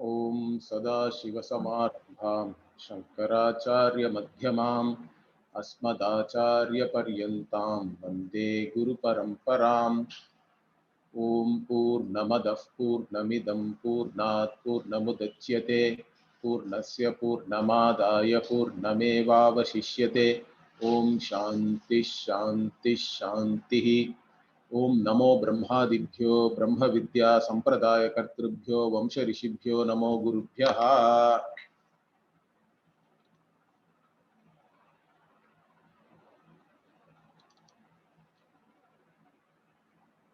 ओम सदाशिवसमारम्भां शङ्कराचार्यमध्यमाम् अस्मदाचार्यपर्यन्तां वन्दे गुरुपरम्पराम्। ओम पूर्णमदः पूर्णमिदं पूर्णात् पूर्णमुदच्यते पूर्णस्य पूर्णमादाय पूर्णमेवावशिष्यते। ओम शांति शांति शांति। ओम नमो ब्रह्मादिभ्यो ब्रह्म विद्या संप्रदाय कर्तृभ्यो वंश ऋषिभ्यो नमो गुरुभ्यः।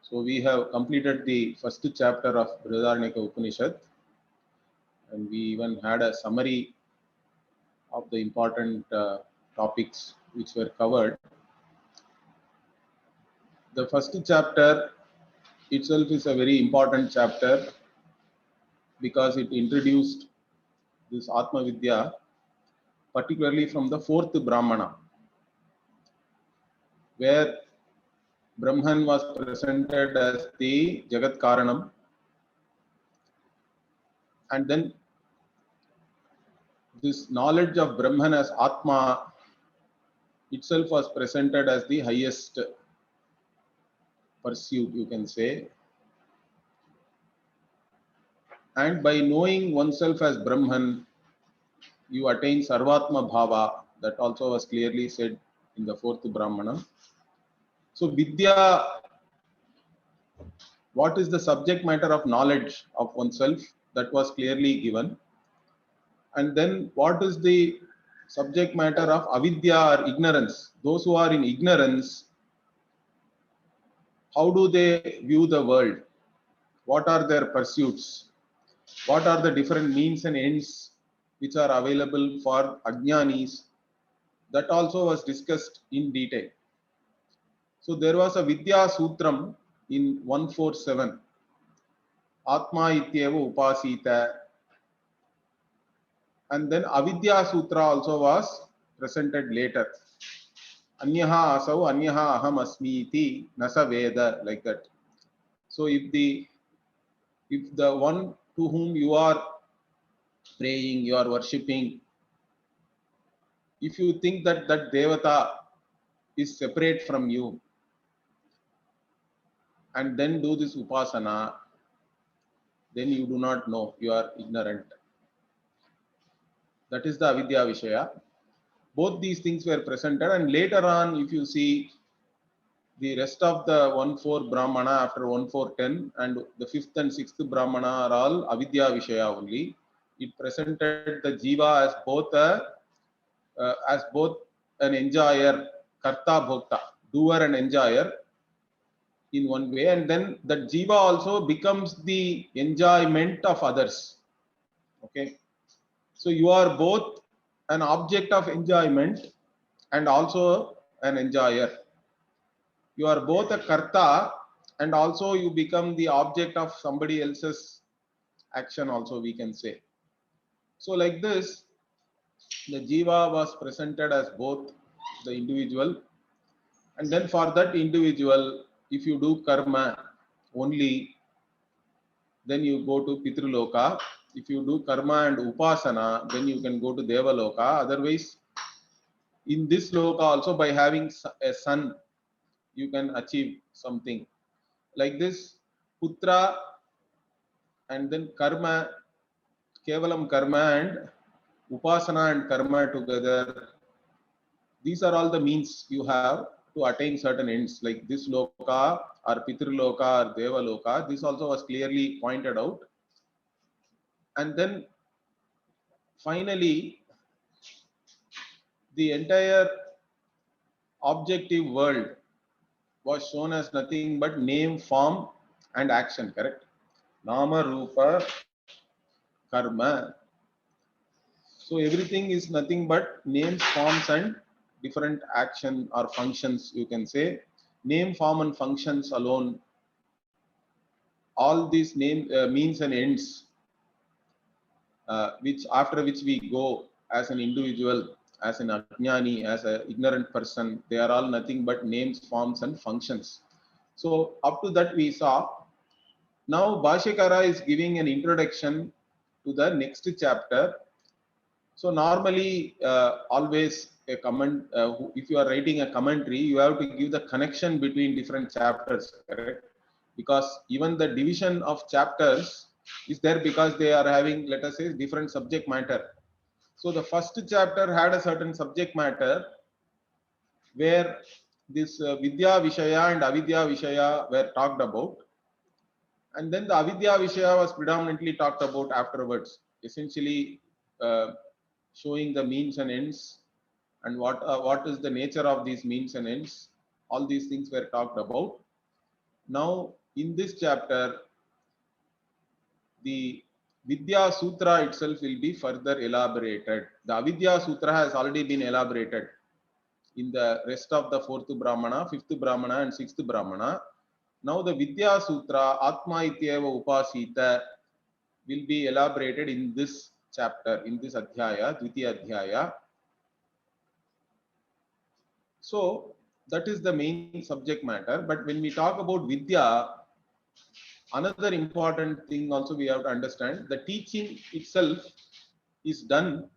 So we have completed the first chapter of Brihadaranyaka Upanishad, and we even had a summary of the important topics which were covered. The first chapter itself is a very important chapter because it introduced this Atma Vidya, particularly from the fourth Brahmana, where Brahman was presented as the Jagat Karanam, and then this knowledge of Brahman as Atma itself was presented as the highest pursuit, you can say. And by knowing oneself as Brahman, you attain Sarvatma Bhava. That also was clearly said in the fourth Brahmana. So Vidya, what is the subject matter of knowledge of oneself? That was clearly given. And then what is the subject matter of avidya or ignorance? Those who are in ignorance, how do they view the world? What are their pursuits? What are the different means and ends which are available for ajnanis? That also was discussed in detail. So there was a Vidya Sutram in 147. Atma ityeva upasita. And then Avidya Sutra also was presented later. Anyaha asau anyaha aham asmi iti nasa veda, like that. So if the one to whom you are praying, you are worshipping, if you think that that devata is separate from you, and then do this upasana, then you do not know, you are ignorant. That is the avidya vishaya. Both these things were presented, and later on, if you see the rest of the 1-4 Brahmana after 1-4-10 and the 5th and 6th Brahmana are all avidya vishaya only. It presented the jiva as both an enjoyer, karta bhokta, doer and enjoyer in one way, and then that jiva also becomes the enjoyment of others. Okay, so you are both an object of enjoyment and also an enjoyer. You are both a karta and also you become the object of somebody else's action also, we can say. So like this, the jiva was presented as both the individual, and then for that individual, if you do karma only, then you go to Pitraloka. If you do karma and upasana, then you can go to Devaloka. Otherwise, in this loka also, by having a son, you can achieve something. Like this, putra and then karma, kevalam karma and upasana and karma together. These are all the means you have to attain certain ends, like this loka or Pitraloka or Devaloka. This also was clearly pointed out. And then finally, the entire objective world was shown as nothing but name, form, and action, correct? Nama, Rupa, Karma. So everything is nothing but names, forms, and different action or functions, you can say. Name, form, and functions alone. All these means and ends, which after which we go as an individual, as an ajnani, as an ignorant person, they are all nothing but names, forms, and functions. So up to that we saw. Now Bhashyakara is giving an introduction to the next chapter. So normally, always a comment, if you are writing a commentary, you have to give the connection between different chapters, correct? Because even the division of chapters is there because they are having, let us say, different subject matter. So the first chapter had a certain subject matter where this Vidya Vishaya and Avidya Vishaya were talked about. And then the Avidya Vishaya was predominantly talked about afterwards, essentially showing the means and ends and what is the nature of these means and ends. All these things were talked about. Now, in this chapter, the Vidya Sutra itself will be further elaborated. The Avidya Sutra has already been elaborated in the rest of the fourth Brahmana, fifth Brahmana, and sixth Brahmana. Now, the Vidya Sutra, Atma Ityeva Upasita, will be elaborated in this chapter, in this Adhyaya, Dvitiya Adhyaya. So, that is the main subject matter. But when we talk about Vidya, another important thing also we have to understand, the teaching itself is done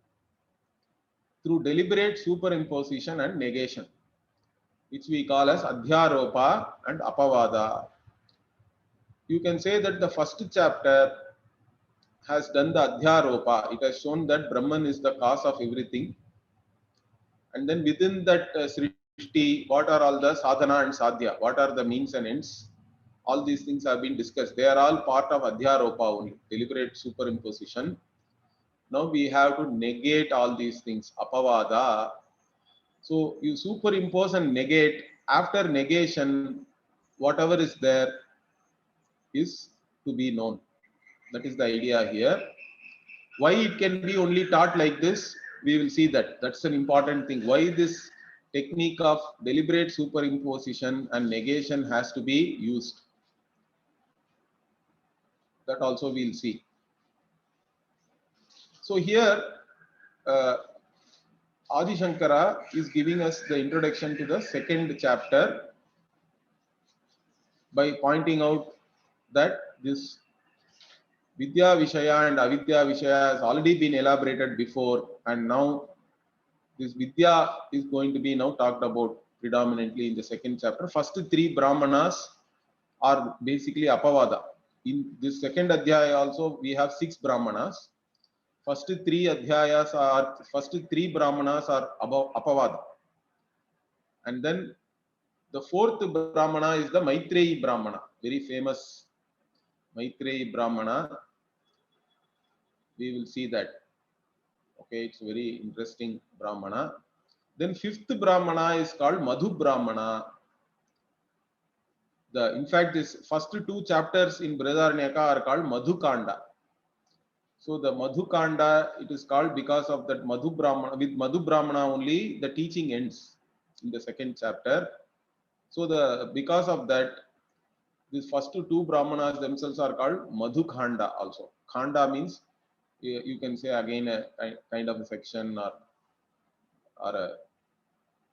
through deliberate superimposition and negation, which we call as Adhyaropa and Apavada. You can say that the first chapter has done the Adhyaropa. It has shown that Brahman is the cause of everything. And then within that Srishti, what are all the sadhana and sadhya? What are the means and ends? All these things have been discussed. They are all part of Adhyaropa only, deliberate superimposition. Now we have to negate all these things, Apavada. So you superimpose and negate. After negation, whatever is there is to be known. That is the idea here. Why it can be only taught like this, we will see that. That's an important thing. Why this technique of deliberate superimposition and negation has to be used. That also we'll see. So here, Adi Shankara is giving us the introduction to the second chapter by pointing out that this Vidya Vishaya and Avidya Vishaya has already been elaborated before, and now this Vidya is going to be now talked about predominantly in the second chapter. First three Brahmanas are basically Apavada. In this second Adhyaya also we have 6 Brahmanas. First three Brahmanas are above Apavada. And then the fourth Brahmana is the Maitreyi Brahmana, very famous Maitreyi Brahmana. We will see that. Okay, it's very interesting Brahmana. Then fifth Brahmana is called Madhu Brahmana. In fact, this first 2 chapters in Brihadaranyaka are called Madhu Kanda. So the Madhu Kanda, it is called because of that Madhu Brahmana. With Madhu Brahmana only, the teaching ends in the second chapter. So because of that, these first 2 Brahmanas themselves are called Madhu Khanda also. Khanda means you can say again a kind of a section or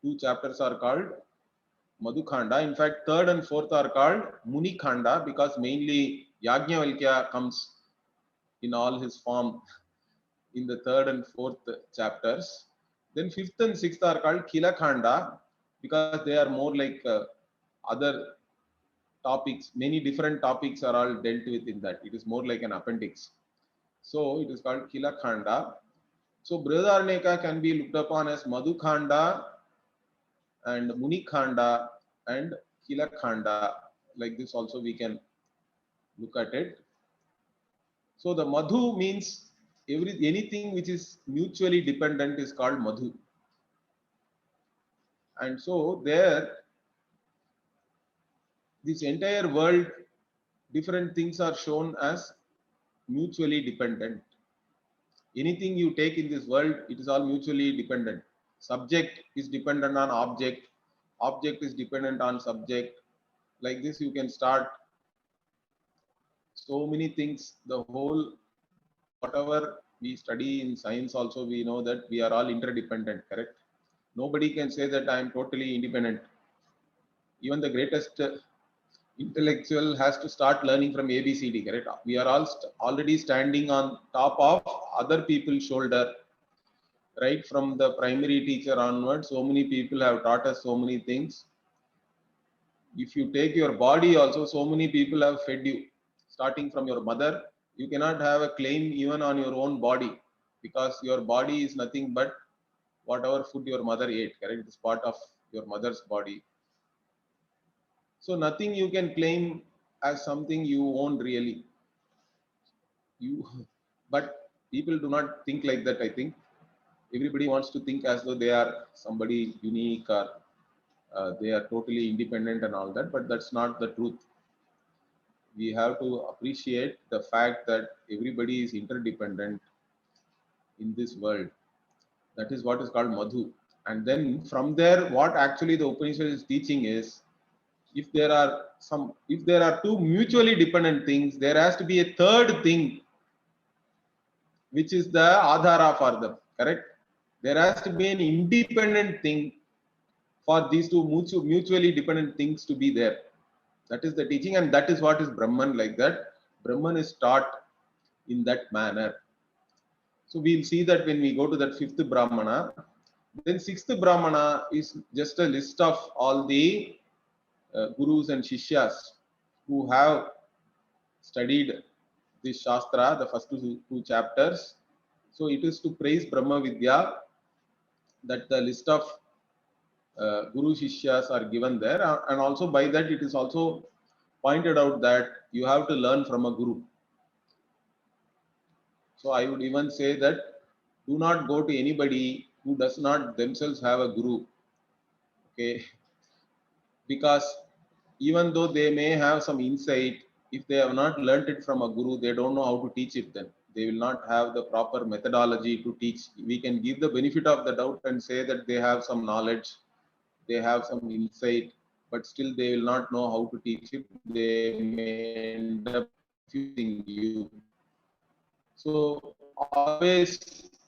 2 chapters are called Madhu Khanda. In fact, third and fourth are called Muni Khanda because mainly Yajnavalkya comes in all his form in the third and fourth chapters. Then fifth and sixth are called Kila Khanda because they are more like other topics. Many different topics are all dealt with in that. It is more like an appendix. So it is called Kila Khanda. So Brihadaranyaka can be looked upon as Madhu Khanda and Muni Khanda and Kila Khanda. Like this also we can look at it. So the Madhu means anything which is mutually dependent is called Madhu. And so there, this entire world, different things are shown as mutually dependent. Anything you take in this world, it is all mutually dependent. Subject is dependent on object. Object is dependent on subject. Like this, you can start so many things. The whole, whatever we study in science also, we know that we are all interdependent, correct? Nobody can say that I am totally independent. Even the greatest intellectual has to start learning from ABCD, correct? We are all already standing on top of other people's shoulder, right? From the primary teacher onward, so many people have taught us so many things. If you take your body also, so many people have fed you, starting from your mother. You cannot have a claim even on your own body, because your body is nothing but whatever food your mother ate, correct? It's part of your mother's body. So nothing you can claim as something you own really. You, but people do not think like that. I think everybody wants to think as though they are somebody unique, or they are totally independent and all that. But that's not the truth. We have to appreciate the fact that everybody is interdependent in this world. That is what is called Madhu. And then from there, what actually the Upanishad is teaching is, if there are two mutually dependent things, there has to be a third thing which is the adhara for them, correct? There has to be an independent thing for these two mutually dependent things to be there. That is the teaching, and that is what is Brahman. Like that, Brahman is taught in that manner. So we'll see that when we go to that fifth Brahmana. Then sixth Brahmana is just a list of all the gurus and shishyas who have studied this Shastra, the first two chapters. So it is to praise Brahma Vidya that the list of Guru Shishyas are given there. And also by that it is also pointed out that you have to learn from a Guru. So I would even say that do not go to anybody who does not themselves have a Guru. Okay. Because even though they may have some insight, if they have not learnt it from a Guru, they don't know how to teach it then. They will not have the proper methodology to teach. We can give the benefit of the doubt and say that they have some knowledge, they have some insight, but still they will not know how to teach it. They may end up confusing you. So always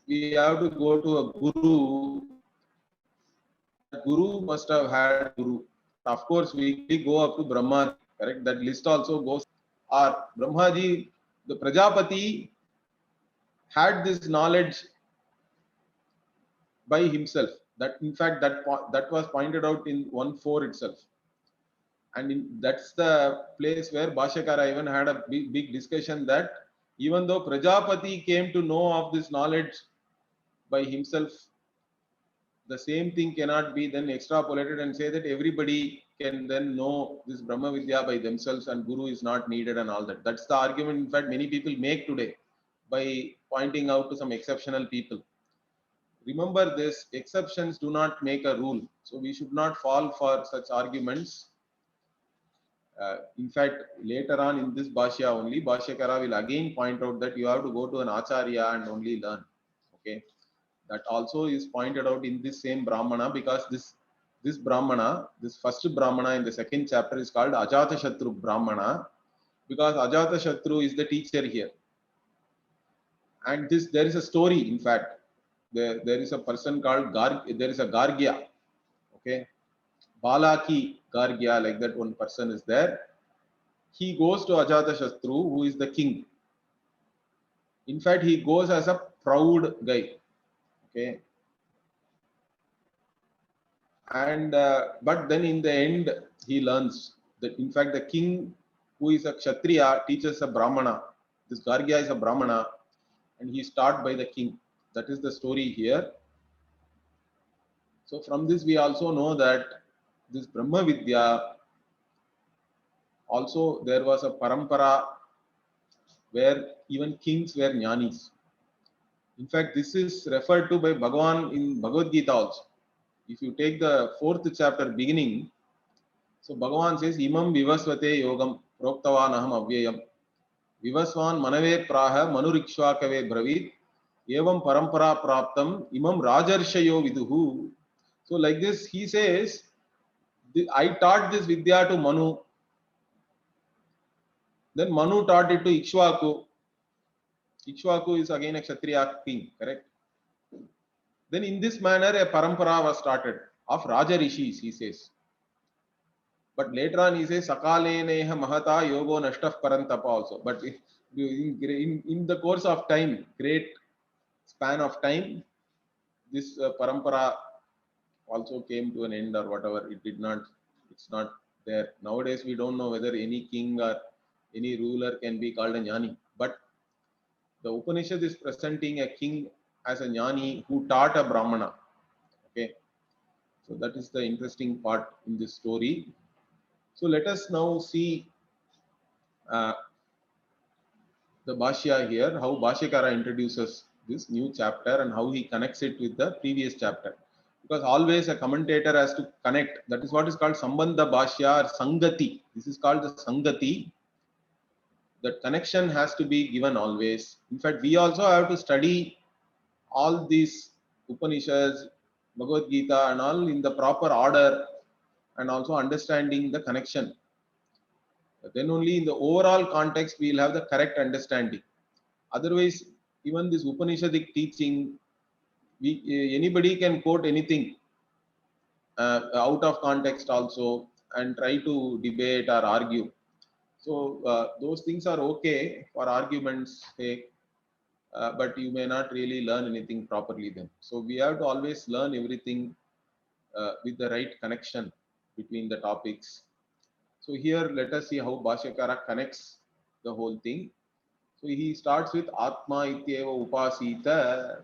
we have to go to a Guru. That Guru must have had a Guru. Of course, we go up to Brahma, correct? That list also goes. Or Brahmaji, the Prajapati had this knowledge by himself. That in fact that was pointed out in 1.4 itself. And that's the place where Bhashyakara even had a big discussion that even though Prajapati came to know of this knowledge by himself, the same thing cannot be then extrapolated and say that everybody can then know this Brahma Vidya by themselves and Guru is not needed and all that. That's the argument, in fact, many people make today by pointing out to some exceptional people. Remember this, exceptions do not make a rule. So we should not fall for such arguments. In fact, later on in this Bhashya only, Bhashyakara will again point out that you have to go to an Acharya and only learn. Okay. That also is pointed out in this same Brahmana, because this Brahmana, this first Brahmana in the second chapter is called Ajatashatru Brahmana, because Ajatashatru is the teacher here. And there is a story, in fact. There is a person called there is a Gargya. Okay. Balaki Gargya, like that one person is there. He goes to Ajatashatru, who is the king. In fact, he goes as a proud guy. Okay. And but then in the end, he learns that in fact the king, who is a Kshatriya, teaches a Brahmana. This Gargya is a Brahmana, and he is taught by the king. That is the story here. So from this we also know that this Brahma Vidya, also there was a parampara where even kings were jnanis. In fact, this is referred to by Bhagavan in Bhagavad Gita also. If you take the 4th chapter beginning, so Bhagavan says, Imam vivasvate yogam proktavan aham avyayam. Vivasvan manave praha manurikshvakave bravit evam parampara praptam imam rajarshayo viduhu. So like this, he says, I taught this Vidya to Manu. Then Manu taught it to Ikshvaku. Ikshvaku is again a Kshatriya king, correct? Then in this manner, a parampara was started of Raja Rishis, he says. But later on he says Sakaleneha Mahata Yogo Nashtaf Parantapa also. But in the course of time, great span of time, this parampara also came to an end or whatever. It did not, it's not there. Nowadays we don't know whether any king or any ruler can be called a jnani. But the Upanishad is presenting a king as a jnani who taught a Brahmana. Okay. So that is the interesting part in this story. So let us now see uh, the Bhashya here, how Bhashyakara introduces this new chapter and how he connects it with the previous chapter. Because always a commentator has to connect. That is what is called Sambandha Bhashya or Sangati. This is called the Sangati. That connection has to be given always. In fact, we also have to study all these Upanishads, Bhagavad Gita and all in the proper order and also understanding the connection. Then only in the overall context we will have the correct understanding. Otherwise, even this Upanishadic teaching, anybody can quote anything out of context also and try to debate or argue. So those things are okay for argument's sake, but you may not really learn anything properly then. So we have to always learn everything with the right connection between the topics. So here let us see how Bhashyakara connects the whole thing. So he starts with Atma ityeva upasita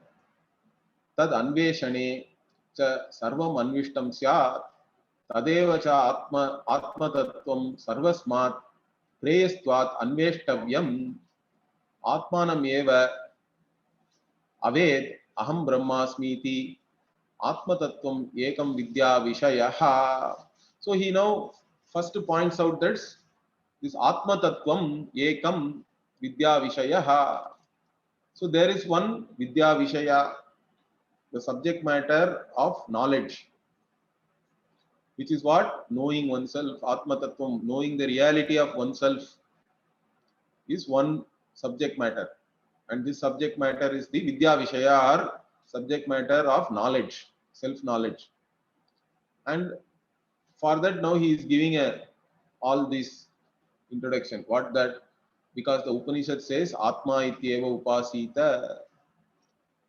tad anveshane cha sarvam anvishtam syat tadeva cha atma tattvam sarvasmat preyastvat anveshtavyam atmanam eva aved aham brahmasmiti atma tattvam ekam vidya vishayaha. So he now first points out that this atma tattvam ekam vidya vishayaha. So there is one vidya vishaya, the subject matter of knowledge, which is what? Knowing oneself, Atma Tattvam, knowing the reality of oneself is one subject matter. And this subject matter is the Vidya Vishaya or subject matter of knowledge, self-knowledge. And for that now he is giving all this introduction. What that? Because the Upanishad says Atma ityeva upasita.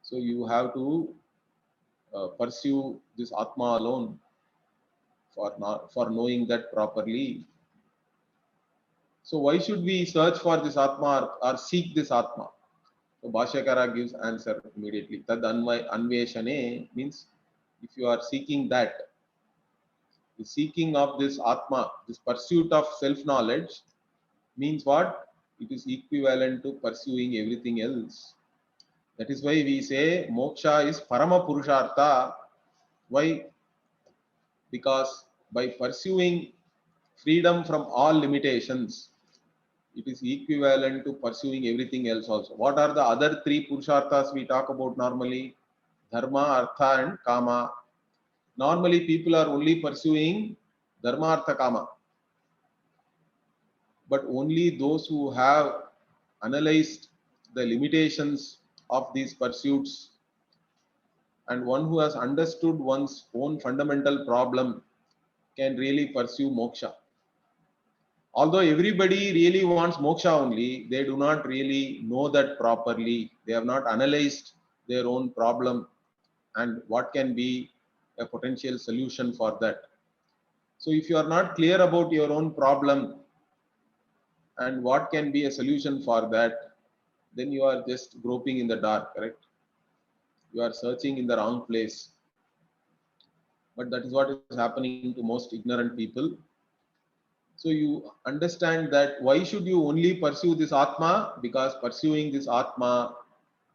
So you have to pursue this Atma alone for knowing that properly. So why should we search for this Atma or seek this Atma? So Bhashyakara gives answer immediately. Tad anveshane means if you are seeking that, the seeking of this Atma, this pursuit of self-knowledge means what? It is equivalent to pursuing everything else. That is why we say moksha is parama purushartha. Why? Because by pursuing freedom from all limitations, it is equivalent to pursuing everything else also. What are the other three purusharthas we talk about normally? Dharma, Artha and Kama. Normally people are only pursuing Dharma, Artha, Kama. But only those who have analyzed the limitations of these pursuits and one who has understood one's own fundamental problem can really pursue moksha. Although everybody really wants moksha only, they do not really know that properly. They have not analyzed their own problem and what can be a potential solution for that. So if you are not clear about your own problem and what can be a solution for that, then you are just groping in the dark, correct? You are searching in the wrong place. But that is what is happening to most ignorant people. So you understand that why should you only pursue this Atma? Because pursuing this Atma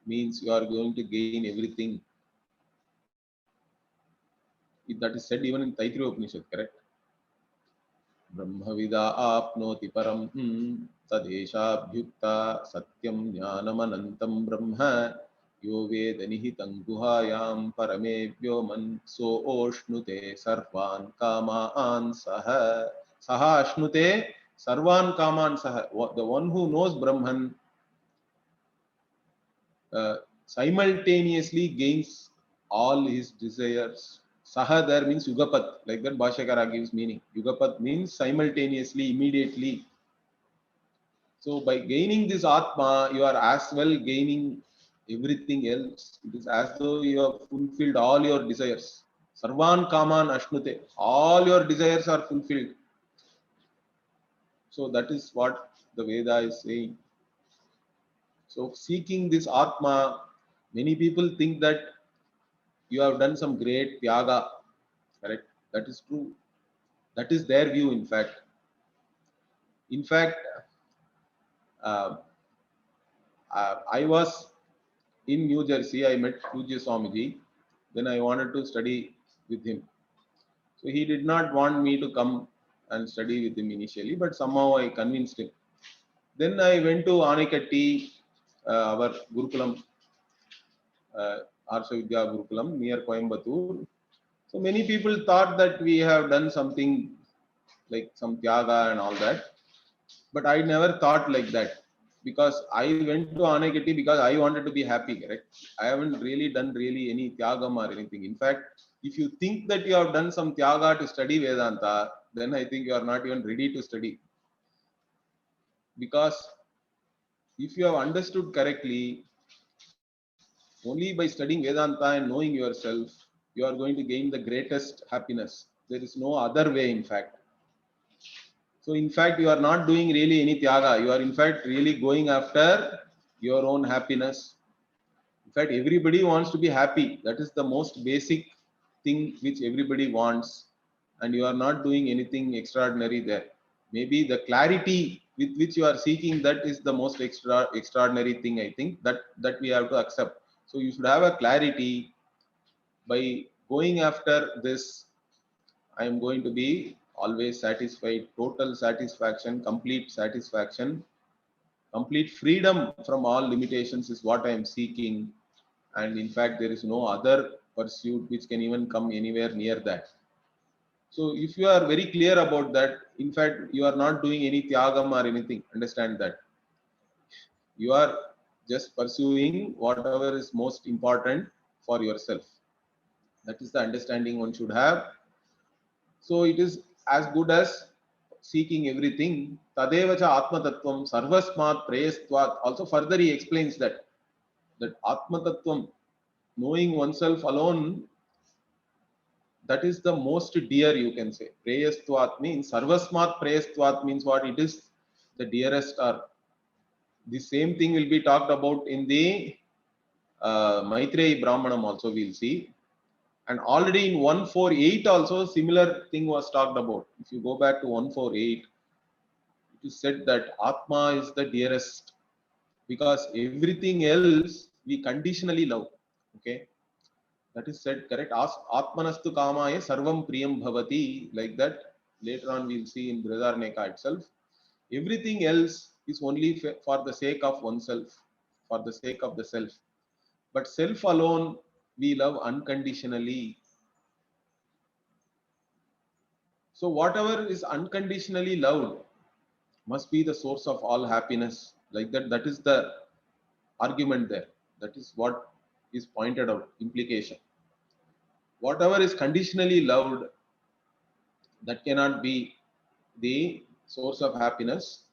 means you are going to gain everything. That is said even in Taittiriya Upanishad, correct? Brahmavida apnoti param tadeshabhyukta satyam jnanamanantam brahma yo veda nihitam guhayam paramebhyo manso oshnute sarvan kamaan saha. Saha ashnute sarvan kaman saha. The one who knows Brahman simultaneously gains all his desires Saha there means Yugapat, like that Bhashyakara gives meaning. Yugapat means simultaneously, immediately. So by gaining this Atma, you are as well gaining everything else. It is as though you have fulfilled all your desires. Sarvan Kaman Ashnute. All your desires are fulfilled. So that is what the Veda is saying. So seeking this Atma, many people think that you have done some great Tyaga. Correct? That is true. That is their view, in fact. In fact, uh, I was in New Jersey. I met Pujya Swamiji. Then I wanted to study with him. So he did not want me to come and study with him initially, but somehow I convinced him. Then I went to Anekatti, our Gurukulam, Arsha Vidya Gurukulam near Coimbatore. So many people thought that we have done something like some Tyaga and all that. But I never thought like that because I went to Anekatti because I wanted to be happy, correct? I haven't really done really any Tyagam or anything. In fact, if you think that you have done some Tyaga to study Vedanta, then I think you are not even ready to study. Because if you have understood correctly, only by studying Vedanta and knowing yourself, you are going to gain the greatest happiness. There is no other way, in fact. So, in fact, you are not doing really any Tyaga. You are, in fact, really going after your own happiness. In fact, everybody wants to be happy. That is the most basic thing which everybody wants. And you are not doing anything extraordinary there. Maybe the clarity with which you are seeking, that is the most extraordinary thing, I think, that we have to accept. So you should have a clarity by going after this. I am going to be always satisfied, total satisfaction, complete freedom from all limitations is what I am seeking. And in fact, there is no other pursuit which can even come anywhere near that. So if you are very clear about that, in fact, you are not doing any tyagam or anything. Understand that. You are just pursuing whatever is most important for yourself. That is the understanding one should have. So it is as good as seeking everything. Tadevacha Atma Tattvam Sarvasmat Preyastvat. Also further he explains that Atma Tattvam, knowing oneself alone, that is the most dear, you can say. Preyastvat means Sarvasmat Preyastvat means what? It is the dearest, or the same thing will be talked about in the Maitreyi Brahmanam also we'll see. And already in 148 also similar thing was talked about. If you go back to 148, it is said that Atma is the dearest because everything else we conditionally love. Okay, that is said correct. Atmanastu kamaya sarvam priyam bhavati, like that. Later on we'll see in Brihadaranyaka itself. Everything else is only for the sake of oneself, for the sake of the self. But self alone we love unconditionally. So whatever is unconditionally loved must be the source of all happiness. Like that, that is the argument there. That is what is pointed out, implication. Whatever is conditionally loved, that cannot be the source of happiness,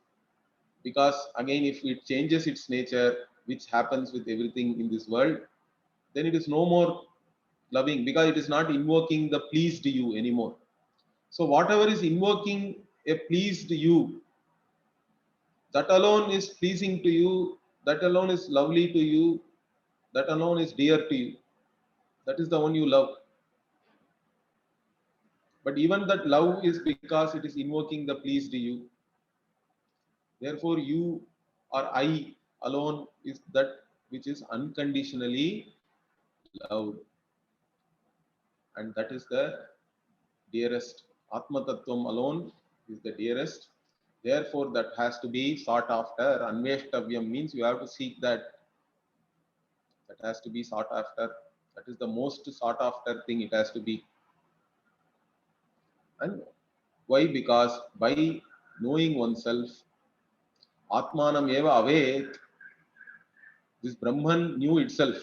because again, if it changes its nature, which happens with everything in this world, then it is no more loving because it is not invoking the pleased you anymore. So whatever is invoking a pleased you, that alone is pleasing to you, that alone is lovely to you, that alone is dear to you. That is the one you love. But even that love is because it is invoking the pleased you. Therefore, you or I alone is that which is unconditionally loved. And that is the dearest. Atma Tattvam alone is the dearest. Therefore, that has to be sought after. Anveshtavyam means you have to seek that. That has to be sought after. That is the most sought after thing it has to be. And why? Because by knowing oneself, Atmanam eva avet, this Brahman knew itself.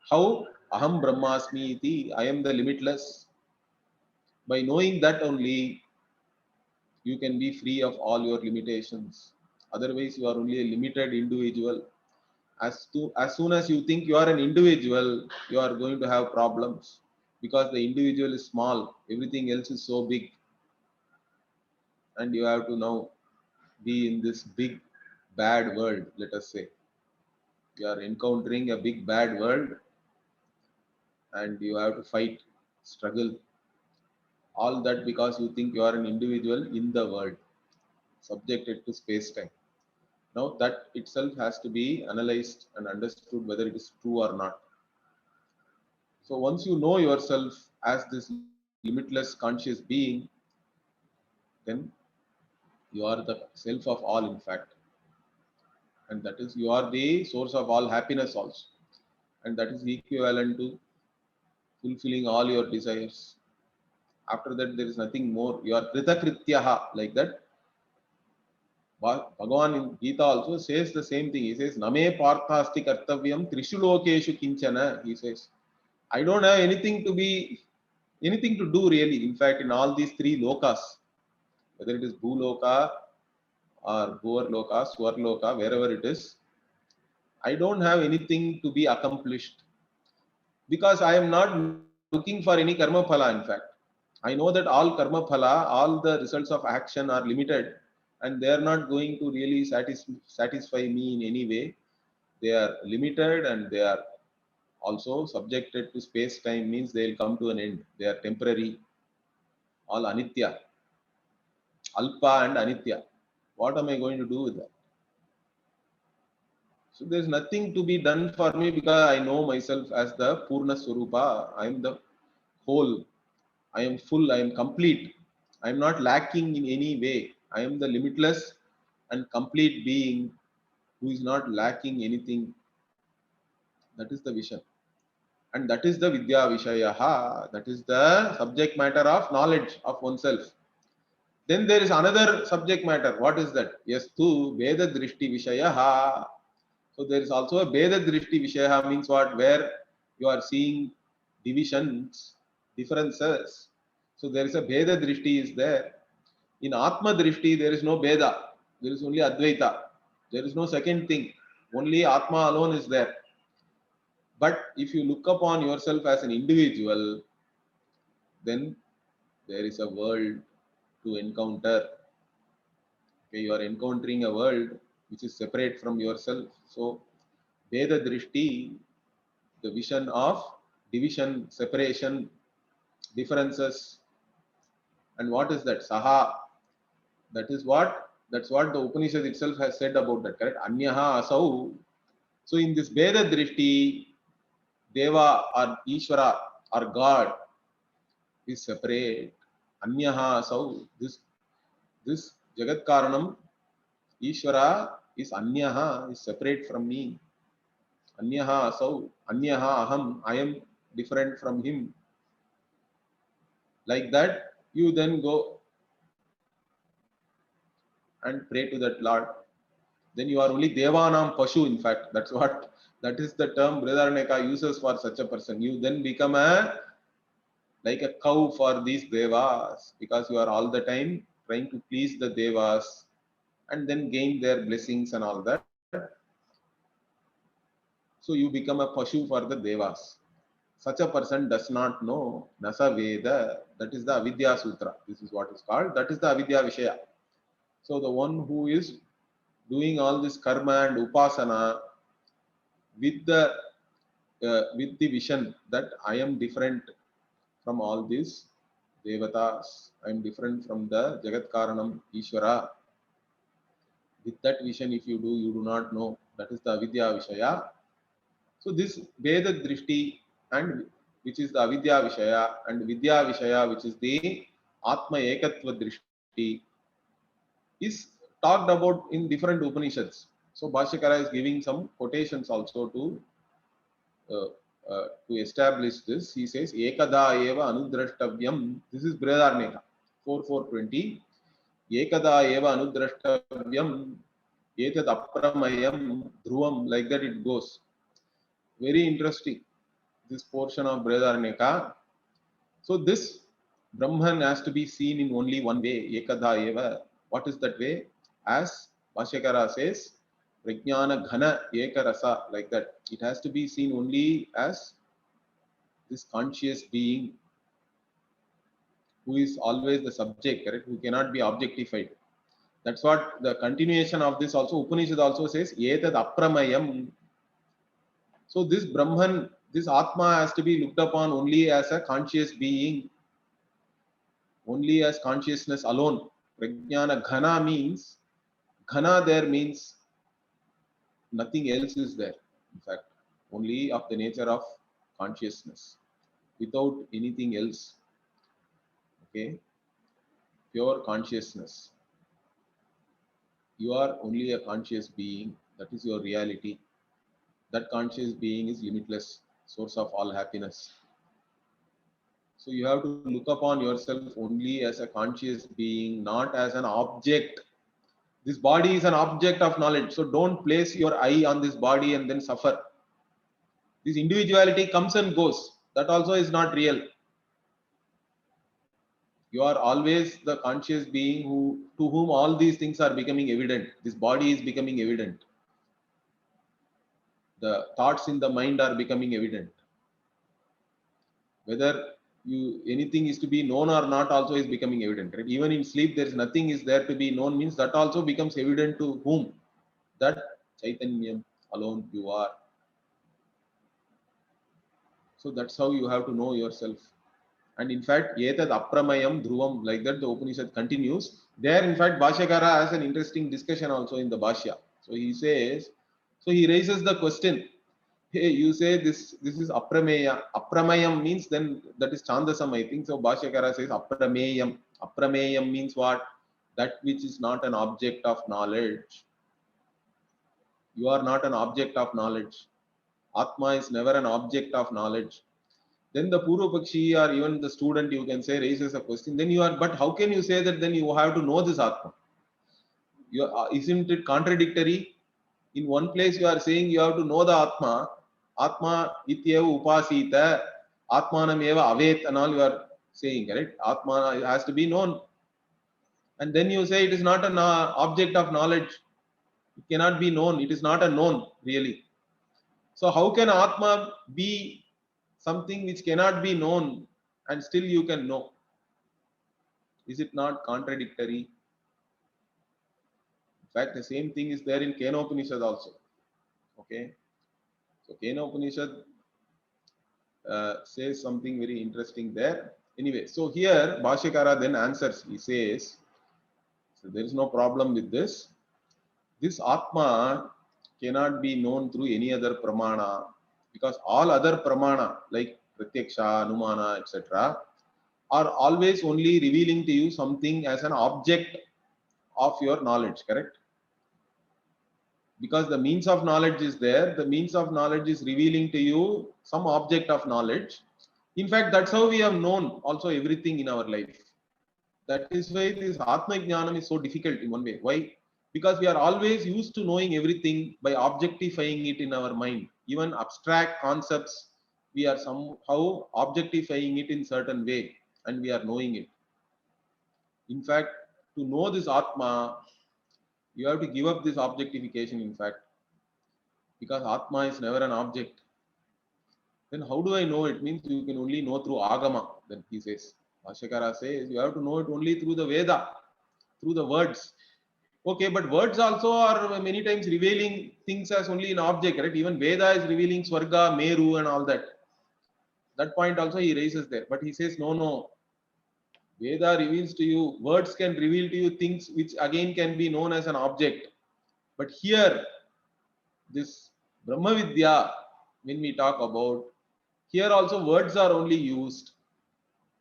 How? Aham Brahmasmi iti, I am the limitless. By knowing that only, you can be free of all your limitations. Otherwise, you are only a limited individual. As soon as you think you are an individual, you are going to have problems because the individual is small, everything else is so big, and you have to now be in this big bad world. Let us say you are encountering a big bad world and you have to fight, struggle, all that because you think you are an individual in the world, subjected to space time. Now that itself has to be analyzed and understood whether it is true or not. So once you know yourself as this limitless conscious being, then you are the self of all, in fact. And that is, you are the source of all happiness also. And that is equivalent to fulfilling all your desires. After that, there is nothing more. You are kritakrityaha, like that. Bhagavan in Gita also says the same thing. He says, Name parthasti kartavyam trishu lokeshu kinchana. He says, I don't have anything to do really. In fact, in all these three lokas, whether it is Bhuloka or Bhuvarloka, Swarloka, wherever it is, I don't have anything to be accomplished because I am not looking for any karma phala. In fact, I know that all karma phala, all the results of action are limited and they are not going to really satisfy me in any way. They are limited and they are also subjected to space time, means they will come to an end. They are temporary, all anitya, alpa and anitya. What am I going to do with that? So there is nothing to be done for me because I know myself as the Purna Swarupa. I am the whole. I am full. I am complete. I am not lacking in any way. I am the limitless and complete being who is not lacking anything. That is the vision. And that is the Vidya Vishayaha. That is the subject matter of knowledge of oneself. Then there is another subject matter. What is that? Yes, tu Veda Drishti Vishayaha. So there is also a Veda Drishti Vishayaha, means what? Where you are seeing divisions, differences. So there is a Veda Drishti is there. In Atma Drishti, there is no Veda. There is only Advaita. There is no second thing. Only Atma alone is there. But if you look upon yourself as an individual, then there is a world to encounter. Okay, you are encountering a world which is separate from yourself. So, Veda Drishti, the vision of division, separation, differences. And what is that? Saha. That's what the Upanishad itself has said about that, correct? Anyaha asau. So in this Veda Drishti, Deva or Ishvara or God is separate. Anyaha asau. This Jagat Karanam, Ishvara is Anyaha, is separate from me. Anyaha asau. Anyaha aham. I am different from him. Like that, you then go and pray to that Lord. Then you are only Devanam Pashu, in fact. That is the term Brihadaranyaka uses for such a person. You then become like a cow for these Devas because you are all the time trying to please the Devas and then gain their blessings and all that. So you become a Pashu for the Devas. Such a person does not know Nasa Veda. That is the Avidya Sutra. This is what is called. That is the Avidya Vishaya. So the one who is doing all this karma and upasana with the vision that I am different from all these devatas, I am different from the Jagat Karanam Ishvara. With that vision, if you do not know. That is the Avidya Vishaya. So this Veda Drishti, and which is the Avidya Vishaya, and Vidya Vishaya, which is the Atma Ekatva Drishti, is talked about in different Upanishads. So Bhashyakara is giving some quotations also to establish this. He says, Ekada eva anudrashtavyam. This is Brihadaranyaka 4.4.20. Ekada eva anudrashtavyam etad apramayam dhruvam. Like that it goes. Very interesting, this portion of Brihadaranyaka. So this Brahman has to be seen in only one way, ekadha eva. What is that way? As Bhashyakara says, Prajnana Ghana Ekarasa, like that. It has to be seen only as this conscious being who is always the subject, correct? Who cannot be objectified. That's what the continuation of this also, Upanishad also says, Etad Apramayam. So this Brahman, this Atma has to be looked upon only as a conscious being, only as consciousness alone. Prajnana Ghana means, Ghana there means nothing else is there. In fact, only of the nature of consciousness, without anything else. Okay, pure consciousness. You are only a conscious being. That is your reality. That conscious being is limitless, source of all happiness. So you have to look upon yourself only as a conscious being, not as an object. This body is an object of knowledge. So don't place your eye on this body and then suffer. This individuality comes and goes. That also is not real. You are always the conscious being to whom all these things are becoming evident. This body is becoming evident. The thoughts in the mind are becoming evident. Whether anything is to be known or not also is becoming evident. Right? Even in sleep, there is nothing is there to be known, means that also becomes evident to whom? That Chaitanyam alone you are. So that's how you have to know yourself. And in fact, Etad Apramayam Dhruvam, like that the Upanishad continues. There, in fact, Bhashyakara has an interesting discussion also in the Bhashya. So he says, so he raises the question, hey, you say this is Aprameya. Apramayam means then that is Chandasam, I think. So Bhashyakara says Aprameyam. Aprameyam means what? That which is not an object of knowledge. You are not an object of knowledge. Atma is never an object of knowledge. Then the Purva Pakshi or even the student, you can say, raises a question. Then you are, but how can you say that then you have to know this Atma? Isn't it contradictory? In one place you are saying you have to know the Atma. Atma ityeva upasita, Atmanam eva avet, and all you are saying, correct? Atma has to be known. And then you say it is not an object of knowledge. It cannot be known. It is not a known, really. So how can Atma be something which cannot be known and still you can know? Is it not contradictory? In fact, the same thing is there in Kenopanishad also. Okay. So Kenopanishad says something very interesting there. Anyway, so here Bhashyakara then answers. He says, so there is no problem with this. This Atma cannot be known through any other pramana, because all other pramana like Pratyaksha, Anumana, etc. are always only revealing to you something as an object of your knowledge, correct? Because the means of knowledge is there, the means of knowledge is revealing to you some object of knowledge. In fact, that's how we have known also everything in our life. That is why this Atma Jnanam is so difficult in one way. Why? Because we are always used to knowing everything by objectifying it in our mind. Even abstract concepts, we are somehow objectifying it in certain way and we are knowing it. In fact, to know this Atma, you have to give up this objectification, in fact, because Atma is never an object. Then how do I know it? Means you can only know through Agama, then he says. Bhashyakara says you have to know it only through the Veda, through the words. Okay, but words also are many times revealing things as only an object, right? Even Veda is revealing Swarga, Meru and all that. That point also he raises there. But he says, no. Veda reveals to you, words can reveal to you things which again can be known as an object. But here, this Brahma Vidya, when we talk about, here also words are only used,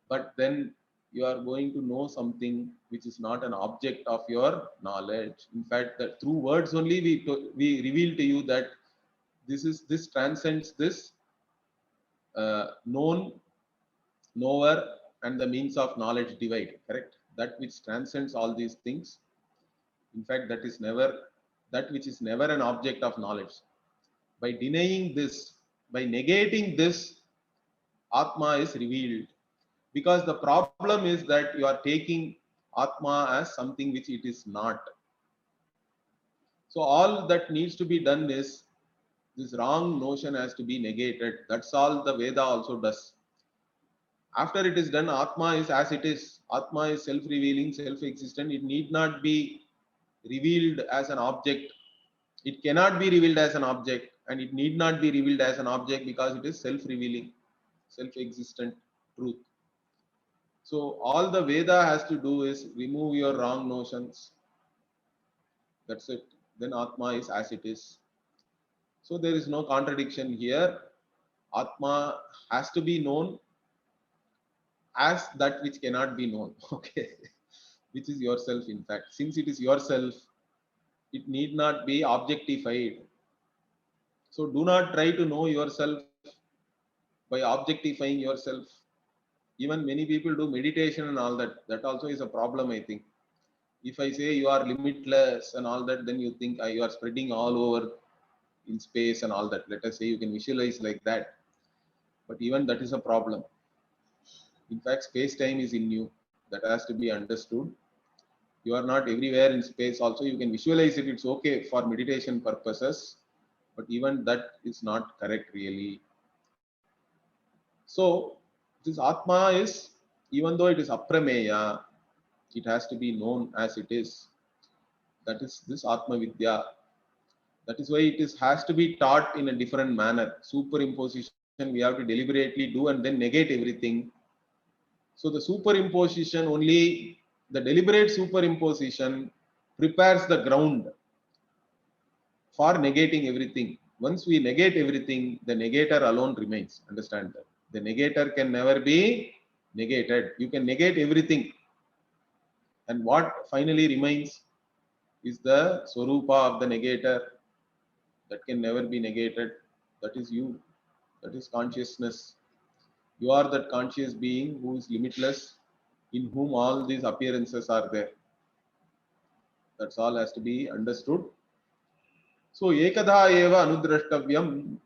but then you are going to know something which is not an object of your knowledge. In fact, that through words only we reveal to you that this transcends this known, knower, and the means of knowledge divide. Correct? That which transcends all these things. In fact, that which is never an object of knowledge. By denying this, by negating this, Atma is revealed. Because the problem is that you are taking Atma as something which it is not. So all that needs to be done is this wrong notion has to be negated. That's all the Veda also does. After it is done, Atma is as it is. Atma is self-revealing, self-existent. It need not be revealed as an object. It cannot be revealed as an object, and it need not be revealed as an object because it is self-revealing, self-existent truth. So all the Veda has to do is remove your wrong notions. That's it. Then Atma is as it is. So there is no contradiction here. Atma has to be known as that which cannot be known. Okay. Which is yourself, in fact. Since it is yourself, it need not be objectified. So do not try to know yourself by objectifying yourself. Even many people do meditation and all that. That also is a problem, I think. If I say you are limitless and all that, then you think you are spreading all over in space and all that. Let us say you can visualize like that. But even that is a problem. In fact, space-time is in you. That has to be understood. You are not everywhere in space. Also, you can visualize it. It's okay for meditation purposes. But even that is not correct, really. So, this Atma is, even though it is aprameya, it has to be known as it is. That is this Atma Vidya. That is why it is has to be taught in a different manner. Superimposition we have to deliberately do and then negate everything. So the superimposition only, the deliberate superimposition prepares the ground for negating everything. Once we negate everything, the negator alone remains. Understand that. The negator can never be negated. You can negate everything. And what finally remains is the Swarupa of the negator that can never be negated. That is you. That is consciousness. You are that conscious being who is limitless, in whom all these appearances are there. That's all has to be understood. So, ekadha eva anudrashtavyam.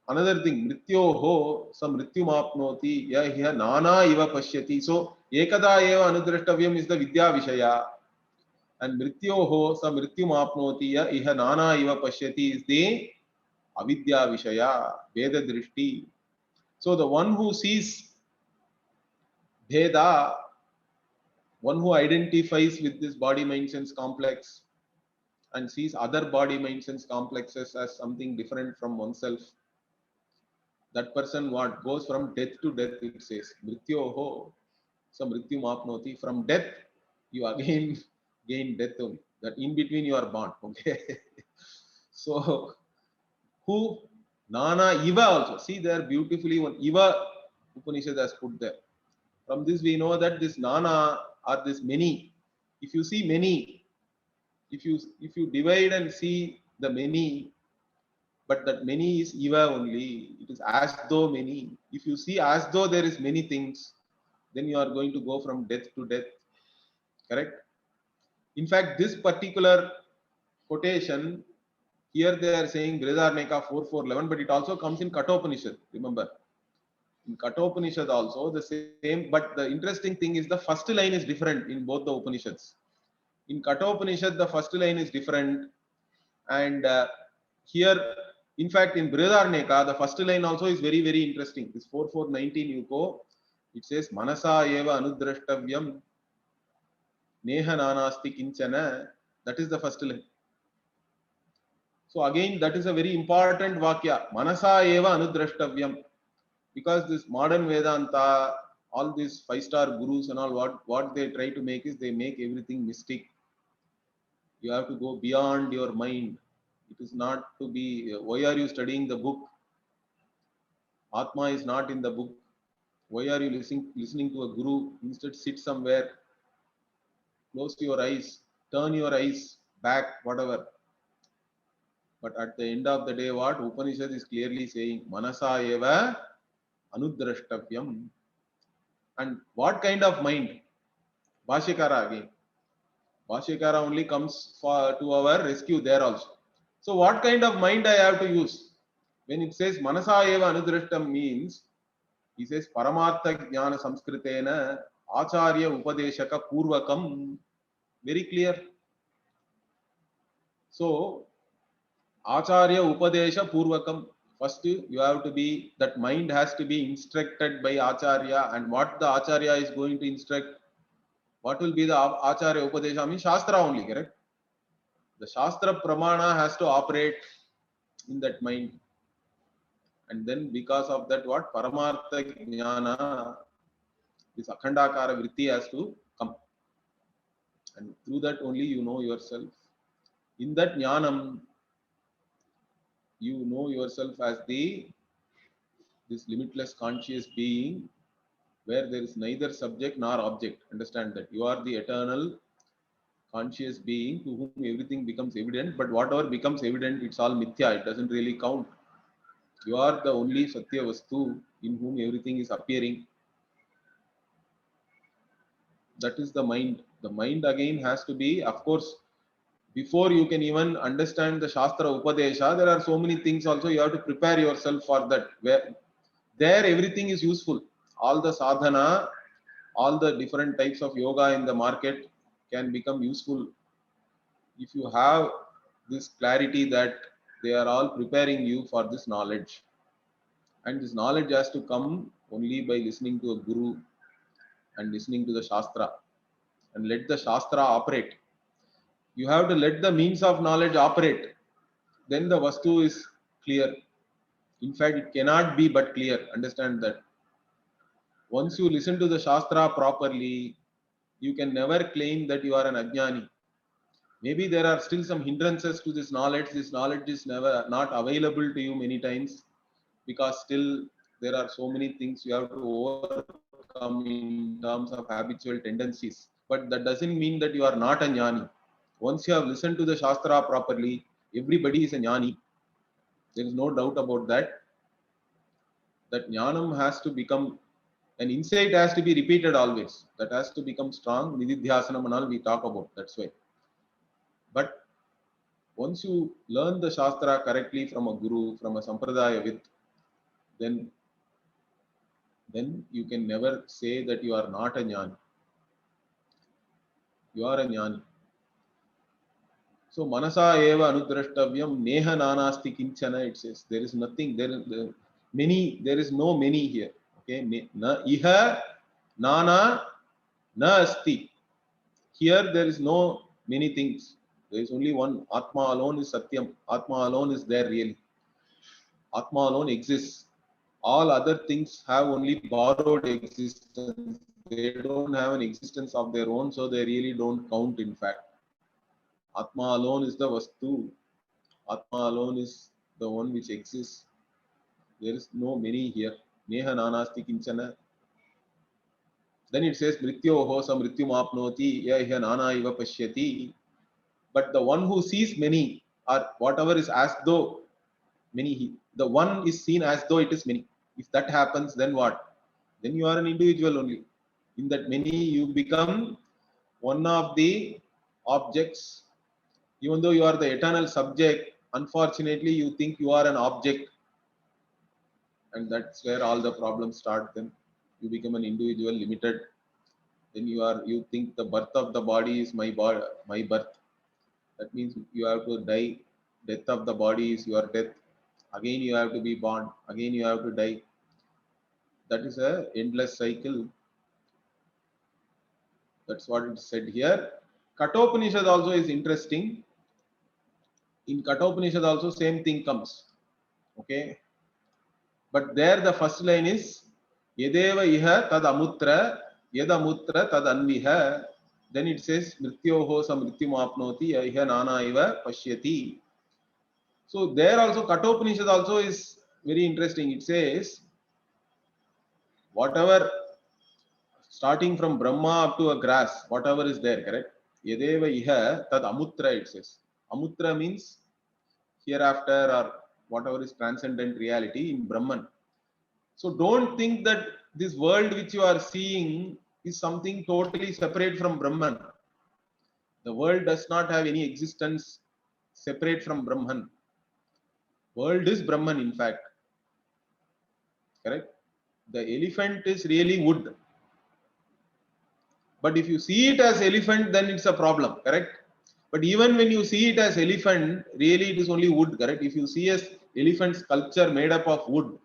Another thing, mrityoho sa mrityumapnoti yah nana iva pashyati. So, ekadha eva anudrashtavyam is the vidya vishaya. And mrityoho sa mrityumapnoti yah nana iva pashyati is the avidya vishaya, veda drishti. So, the one who sees Bheda, one who identifies with this body mind sense complex and sees other body mind sense complexes as something different from oneself, that person what goes from death to death, it says mrityoho sa mrityum apnoti. From death you again gain death only, that in between you are born. Okay. So who nana iva also, see there beautifully one iva Upanishad has put there. From this we know that this nana or this many, if you see many, if you divide and see the many, but that many is eva only, it is as though many. If you see as though there is many things, then you are going to go from death to death. Correct? In fact, this particular quotation here they are saying Brihadaranyaka 4:4-11, but it also comes in Kathopanishad. Remember, in Kathopanishad also the same, but the interesting thing is the first line is different in both the Upanishads. In Kathopanishad, the first line is different, and here, in fact, in Brihadaranyaka, the first line also is very, very interesting. This 4:4-19, you go, it says, Manasa eva anudrashtavyam neha nanasti kinchana. That is the first line. So again, that is a very important vakya. Manasa eva anudrashtavyam. Because this modern Vedanta, all these 5-star gurus and all, what they try to make is they make everything mystic. You have to go beyond your mind. It is not to be, why are you studying the book? Atma is not in the book. Why are you listening to a guru? Instead, sit somewhere, close your eyes, turn your eyes back, whatever. But at the end of the day, what Upanishad is clearly saying, Manasa eva anudrashtavyam. And what kind of mind? Bhashyakara again. Bhashyakara only comes to our rescue there also. So what kind of mind I have to use? When it says Manasa eva anudrashtam means He says Paramartha Jnana Samskritena Acharya Upadeshaka Purvakam. Very clear. So Acharya Upadesha Purvakam. First, you have to be, that mind has to be instructed by Acharya, and what the Acharya is going to instruct, what will be the Acharya Upadesha? I mean, Shastra only, correct? The Shastra Pramana has to operate in that mind. And then because of that, what? Paramartha Jnana, this Akhandakara Vritti has to come. And through that only you know yourself. In that Jnanam, you know yourself as this limitless conscious being, where there is neither subject nor object. Understand that you are the eternal conscious being to whom everything becomes evident, but whatever becomes evident, it's all mithya, it doesn't really count. You are the only Satya Vastu in whom everything is appearing. That is the mind. The mind again has to be, of course, before you can even understand the Shastra Upadesha, there are so many things also you have to prepare yourself for that. Where there everything is useful. All the sadhana, all the different types of yoga in the market can become useful if you have this clarity that they are all preparing you for this knowledge. And this knowledge has to come only by listening to a guru and listening to the Shastra, and let the Shastra operate. You have to let the means of knowledge operate. Then the Vastu is clear. In fact, it cannot be but clear. Understand that. Once you listen to the Shastra properly, you can never claim that you are an Ajnani. Maybe there are still some hindrances to this knowledge. This knowledge is never not available to you many times, because still there are so many things you have to overcome in terms of habitual tendencies. But that doesn't mean that you are not a jnani. Once you have listened to the Shastra properly, everybody is a jnani. There is no doubt about that. That jnanam has to become, an insight has to be repeated always. That has to become strong. Nididhyasanam and all we talk about. That's why. But once you learn the Shastra correctly from a guru, from a sampradaya with, then you can never say that you are not a jnani. You are a jnani. So manasa eva anudrashtavyam neha nanasti kinchana, it says. There is nothing, there is no many here. Okay, na iha nana na asti. Here there is no many things. There is only one. Atma alone is Satyam. Atma alone is there really. Atma alone exists. All other things have only borrowed existence. They don't have an existence of their own, so they really don't count in fact. Atma alone is the Vastu. Atma alone is the one which exists. There is no many here. Neha nanasti kinchana. Then it says Mrityoho sa mrityum apnoti yah nana iva pashyati. But the one who sees many, or whatever is as though many, the one is seen as though it is many. If that happens, then what? Then you are an individual only. In that many, you become one of the objects. Even though you are the eternal subject, unfortunately, you think you are an object. And that's where all the problems start. Then you become an individual, limited. Then you think the birth of the body is my birth. That means you have to die. Death of the body is your death. Again you have to be born. Again you have to die. That is a endless cycle. That's what it said here. Kathopanishad also is interesting. In Kathopanishad also same thing comes. Okay. But there the first line is Yedeva iha tad amutra yedamutra tad anviha. Then it says Mrityoho sa mrityum apnoti iha nana iva pashyati. So there also Kathopanishad also is very interesting. It says whatever, starting from Brahma up to a grass, whatever is there, correct? Yedeva iha tad amutra, it says. Amutra means hereafter or whatever is transcendent reality in Brahman. So don't think that this world which you are seeing is something totally separate from Brahman. The world does not have any existence separate from Brahman. World is Brahman in fact. Correct? the elephant is really wood. But if you see it as elephant, then it's a problem, correct? But even when you see it as elephant, really it is only wood, correct? If you see as elephant sculpture made up of wood,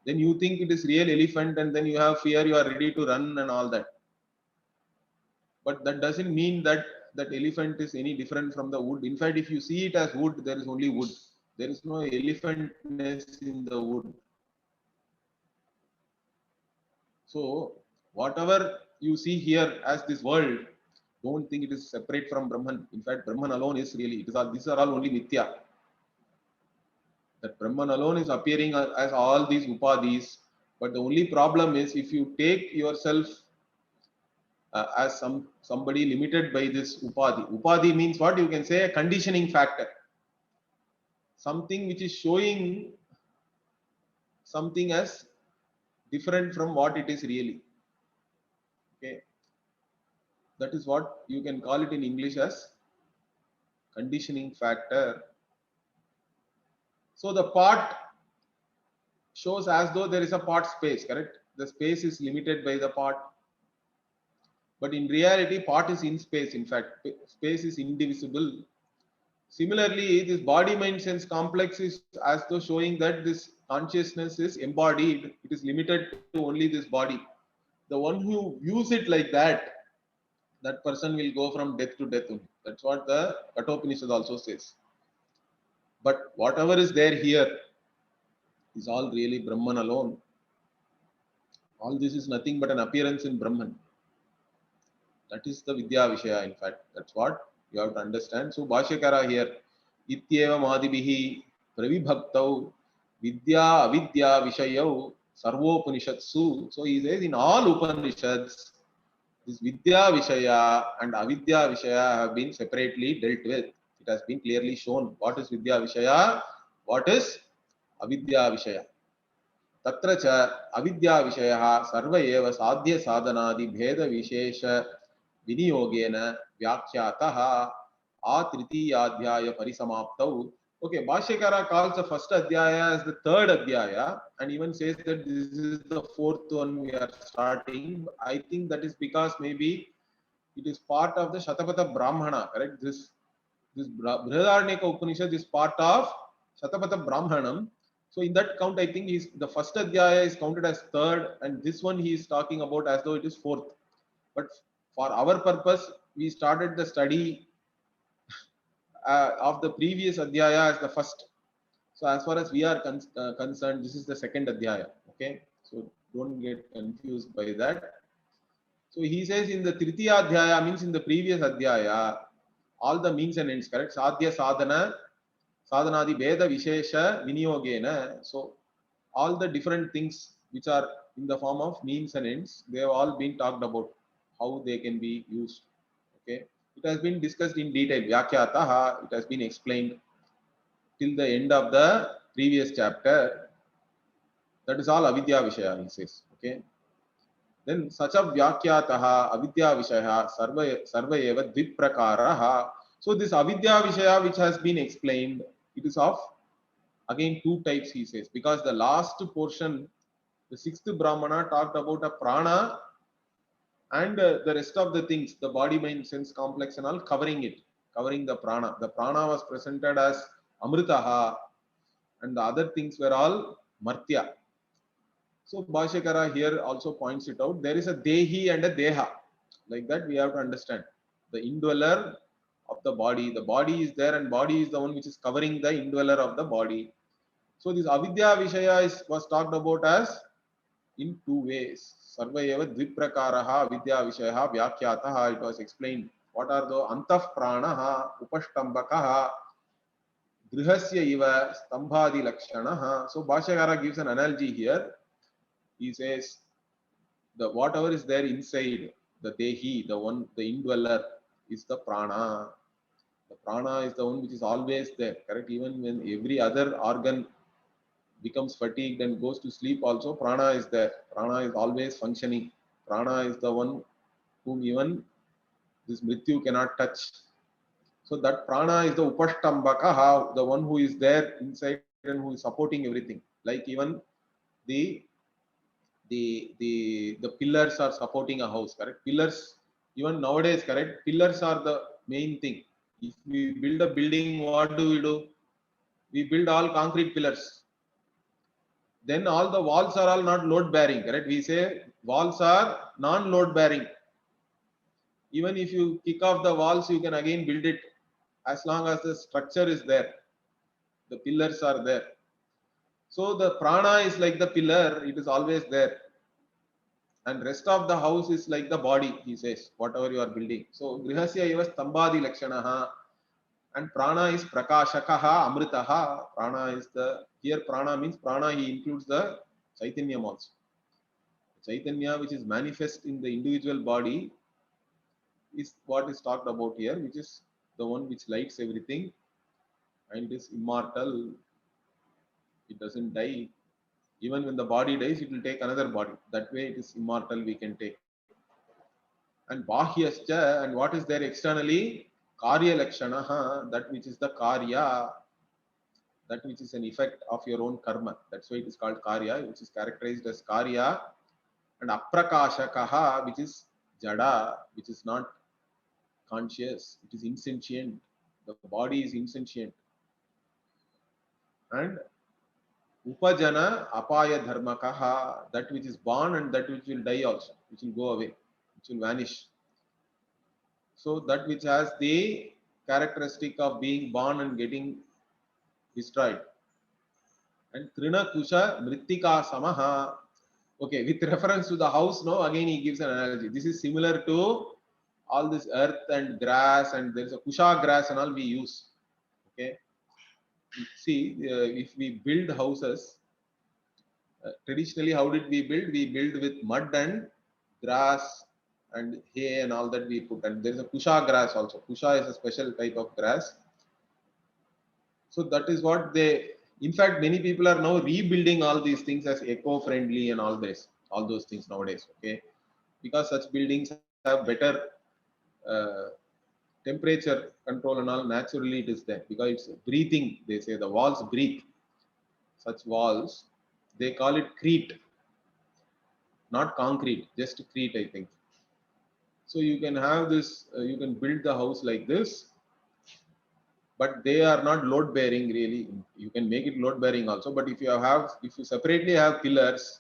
then you think it is real elephant, and then you have fear, you are ready to run and all that. But that doesn't mean that that elephant is any different from the wood. In fact, if you see it as wood, there is only wood. There is no elephantness in the wood. So whatever you see here as this world, don't think it is separate from Brahman. In fact, Brahman alone is really, it is all, these are all only Nitya. That Brahman alone is appearing as all these upadhis. But the only problem is if you take yourself as somebody limited by this upadhi. Upadhi means what? You can say a conditioning factor. Something which is showing something as different from what it is really. Okay. That is what you can call it in English as conditioning factor. So the part shows as though there is a part space, correct? The space is limited by the part. But in reality, part is in space. In fact, space is indivisible. Similarly, this body mind sense complex is as though showing that this consciousness is embodied. It is limited to only this body. The one who views it like that, that person will go from death to death. That's what the Kathopanishad also says. But whatever is there here is all really Brahman alone. All this is nothing but an appearance in Brahman. That is the Vidya Vishaya, in fact. That's what you have to understand. So Bhashyakara here, Ityeva Madhibihi Pravibhaktau Vidya Avidya Vishayau Sarvopanishatsu. So he says in all Upanishads, this Vidya Vishaya and Avidya Vishaya have been separately dealt with. It has been clearly shown what is Vidya Vishaya, what is Avidya Vishaya. तत्र च अविद्या विषयः सर्व एव साध्य साधनादि भेद विशेष विनियोगेन व्याख्यातः आ तृतीयाध्याय परिसमाप्तौ. Okay, Bhashyakara calls the first adhyaya as the third adhyaya and even says that this is the fourth one we are starting. I think that is because maybe it is part of the Shatapatha Brahmana, correct? This Brihadaranyaka Upanishad is part of Shatapatha Brahmanam. So in that count, I think the first adhyaya is counted as third, and this one he is talking about as though it is fourth. But for our purpose, we started the study of the previous adhyaya as the first. So as far as we are concerned, this is the second adhyaya. Okay, so don't get confused by that. So he says in the Tritiya adhyaya, means in the previous adhyaya, all the means and ends, correct? Sadhya sadhana sadhanadi veda vishesha viniyogena. So all the different things which are in the form of means and ends, they have all been talked about, how they can be used. Okay, it has been discussed in detail. Vyakyataha, it has been explained till the end of the previous chapter. That is all avidya vishaya, he says. Okay, then sacha vyakyataha avidya vishaya sarva eva dviprakaraha. So this avidya vishaya which has been explained, it is of again two types, he says, because the last portion, the sixth Brahmana, talked about a prana and the rest of the things, the body mind sense complex and all, covering it, covering the prana. The prana was presented as amritaha and the other things were all martya. So Bhashyakara here also points it out. There is a dehi and a deha. Like that we have to understand. The indweller of the body is there and body is the one which is covering the indweller of the body. So this avidya vishaya was talked about as in two ways. Sarva eva dviprakaraha avidya vishaya vyakyataha. It was explained. What are the antah pranaha, upashtambakaha, grihasya iva, stambhadi lakshanaha. So Bhashyakara gives an analogy here. He says the whatever is there inside the dehi, the one, the indweller is the prana. The prana is the one which is always there, correct? Even when every other organ becomes fatigued and goes to sleep also, prana is there. Prana is always functioning. Prana is the one whom even this mrityu cannot touch. So that prana is the upashtambakaha, the one who is there inside and who is supporting everything. Like even the the pillars are supporting a house, correct? Pillars, even nowadays, correct? Pillars are the main thing. If we build a building, what do? We build all concrete pillars. Then all the walls are all not load bearing, correct? We say walls are non load bearing. Even if you kick off the walls, you can again build it as long as the structure is there. The pillars are there. So the prana is like the pillar, it is always there. And rest of the house is like the body, he says, whatever you are building. So grihasya eva stambadi lakshanaha, and prana is prakashakaha amritaha. Prana is the, here prana means prana, he includes the chaitanyam also. Chaitanya which is manifest in the individual body is what is talked about here, which is the one which lights everything and is immortal. It doesn't die. Even when the body dies, it will take another body. That way it is immortal, we can take. And bahyascha, and what is there externally? Karya lakshanaha, that which is the karya, that which is an effect of your own karma. That's why it is called karya, which is characterized as karya. And aprakashakaha, which is jada, which is not conscious, it is insentient. The body is insentient. And upajana apaya dharmakaha, that which is born and that which will die also, which will go away, which will vanish. So that which has the characteristic of being born and getting destroyed. And trina kusha mrittika samaha. Okay, with reference to the house, no, again he gives an analogy. This is similar to all this earth and grass, and there is a kusha grass and all we use. Okay, see, if we build houses, traditionally, how did we build? We build with mud and grass and hay and all that we put. And there is a kusha grass also. Kusha is a special type of grass. So that is what they. In fact, many people are now rebuilding all these things as eco-friendly and all this, all those things nowadays. Okay, because such buildings have better temperature control and all. Naturally, it is there because it's breathing. They say the walls breathe. Such walls, they call it crete, not concrete, just crete, I think. So you can have this, you can build the house like this, but they are not load bearing really. You can make it load bearing also, but if you separately have pillars,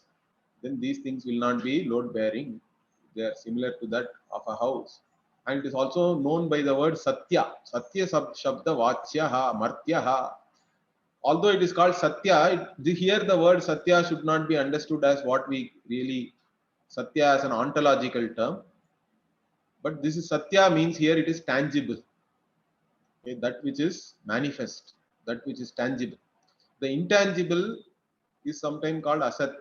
then these things will not be load bearing. They are similar to that of a house. And it is also known by the word satya. Satya shabda vachyaha, martyaha. Although it is called satya, here the word satya should not be understood as what we really, satya as an ontological term. But this is satya means here it is tangible. Okay, that which is manifest, that which is tangible. The intangible is sometimes called asat,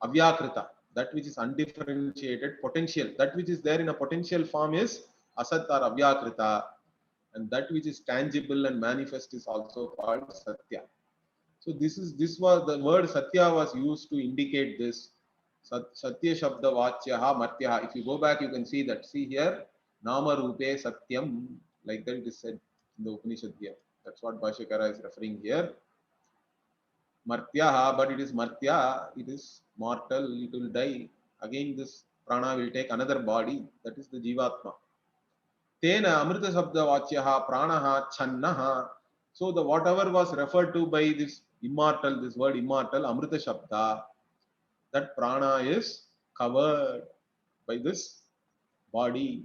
avyakrita, that which is undifferentiated, potential. That which is there in a potential form is asat or avyakrita, and that which is tangible and manifest is also called satya. So this was the word satya was used to indicate this. Satya shabda vachyaha martyaha. If you go back, you can see that. See here, nama rupe satyam, like that it is said in the Upanishad here. That's what Bhashyakara is referring here. Martyaha, but it is martya, it is mortal, it will die. Again, this prana will take another body, that is the jivatma. Tena amrita sabda vachyaha pranaha channaha. So the whatever was referred to by this immortal, this word immortal, amrita shabda, that prana is covered by this body,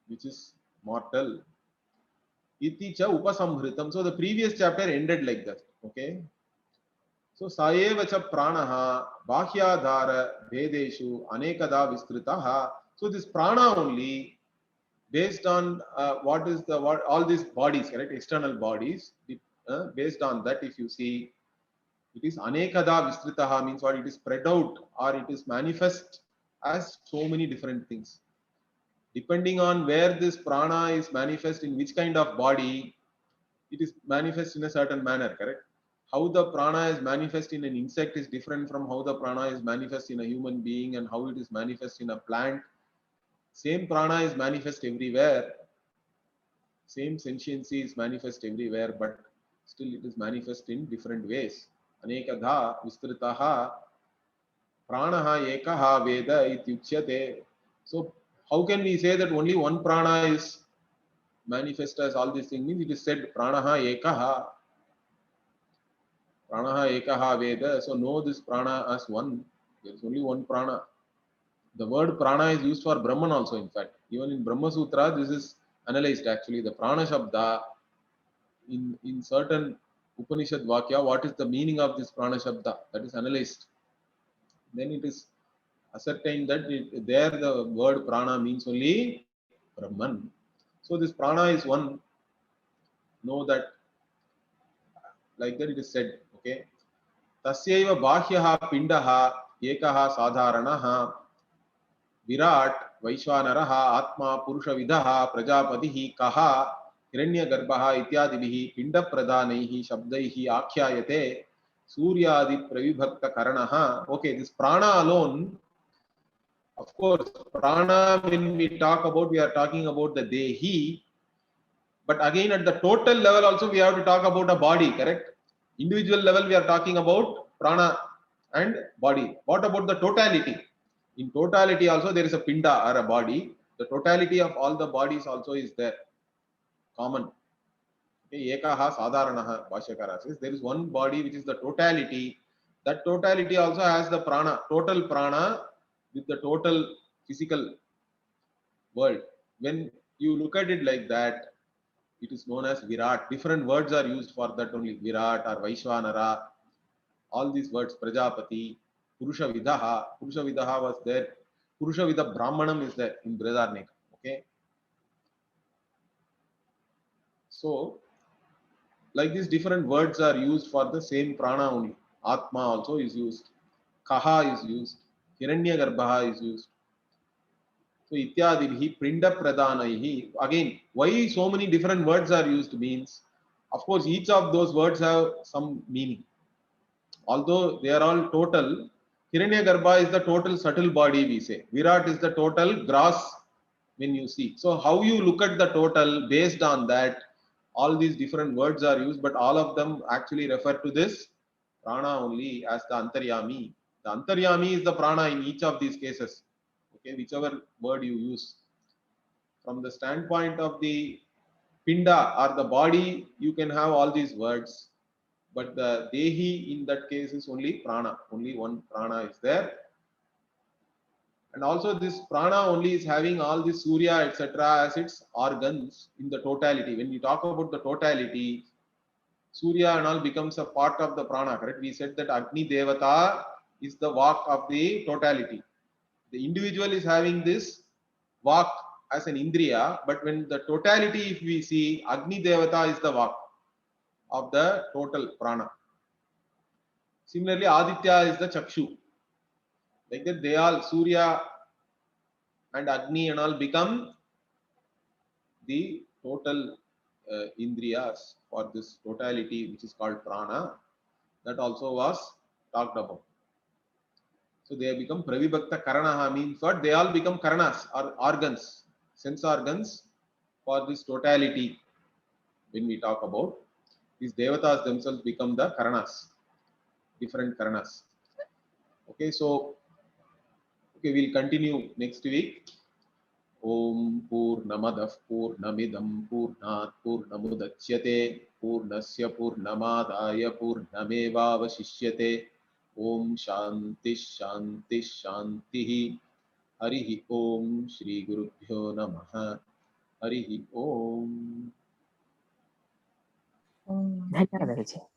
which is mortal. Iti cha upasamhritam. So the previous chapter ended like that. Okay. So saeva cha pranaha bahyadhara vedeshu anekada vistritaha. So this prana only, based on what is the what all these bodies, correct? External bodies. Based on that, if you see, it is anekada vistritaha means what? It is spread out or it is manifest as so many different things. Depending on where this prana is manifest in which kind of body, it is manifest in a certain manner, correct? How the prana is manifest in an insect is different from how the prana is manifest in a human being and how it is manifest in a plant. Same prana is manifest everywhere. Same sentiency is manifest everywhere, but still it is manifest in different ways. Anekadha vistritaha Pranaha ekaha veda ityuchyate. So how can we say that only one prana is manifest as all these things? Means it is said pranaha ekaha. Pranaha ekaha veda. So know this prana as one. There is only one prana. The word prana is used for Brahman also, in fact. Even in Brahma Sutra, this is analyzed actually. The prana shabda in certain Upanishad Vakya, what is the meaning of this prana shabda? That is analyzed. Then it is ascertained that there the word prana means only Brahman. So this prana is one. Know that, like that it is said. Okay. Tasyaiva bahyaha pindaha ekaha sadharanaha Virat वैश्वानरः आत्मा पुरुषविदः प्रजापतिः कः हिरण्यगर्भः इत्यादिभिः पिण्डप्रधानैः शब्दैः आख्यायते सूर्यादि प्रविभक्तकरणः. Okay, this prana alone, of course, prana, when we talk about, we are talking about the dehi, but again at the total level also we have to talk about a body, correct? Individual level we are talking about prana and body. What about the totality? In totality also there is a pinda or a body. The totality of all the bodies also is there, common. Okay, ekaha sadharanaha, Bhashyakara says there is one body which is the totality. That totality also has the prana, total prana with the total physical world. When you look at it like that, it is known as Virat. Different words are used for that only. Virat or Vaishwanara, all these words, Prajapati, Purushavidaha. Purushavidaha was there. Purushavida Brahmanam is there in Brihadaranyaka. Okay. So, like these different words are used for the same prana only. Atma also is used. Kaha is used. Hiranyagarbha is used. So, ityadibhi pinda pradhanaihi. Again, why so many different words are used means, of course, each of those words have some meaning. Although they are all total, Hiranyagarbha is the total subtle body, we say. Virat is the total gross when you see. So how you look at the total, based on that, all these different words are used, but all of them actually refer to this prana only as the Antaryami. The Antaryami is the prana in each of these cases. Okay, whichever word you use. From the standpoint of the pinda or the body, you can have all these words. But the dehi in that case is only prana. Only one prana is there. And also this prana only is having all this surya, etc. as its organs in the totality. When we talk about the totality, surya and all becomes a part of the prana, correct? We said that Agni Devata is the vak of the totality. The individual is having this vak as an indriya, but when the totality, if we see, Agni Devata is the vak of the total prana. Similarly, Aditya is the chakshu. Like that, they all, Surya and Agni and all, become the total indriyas for this totality, which is called prana. That also was talked about. So they become pravibhakta karanaha, means what? They all become karanas or organs, sense organs for this totality. When we talk about these devatas themselves become the karanas, different karanas. Okay, so okay, we'll continue next week. Om Purnamadah Purnamidam Purnat Purnamudachyate Purnasya Purnamadaya Purnamevavashishyate. Om Shanti Shanti Shanti. Harihi Om Shri Gurubhyo Namaha. Harihi Om. धन्यवाद।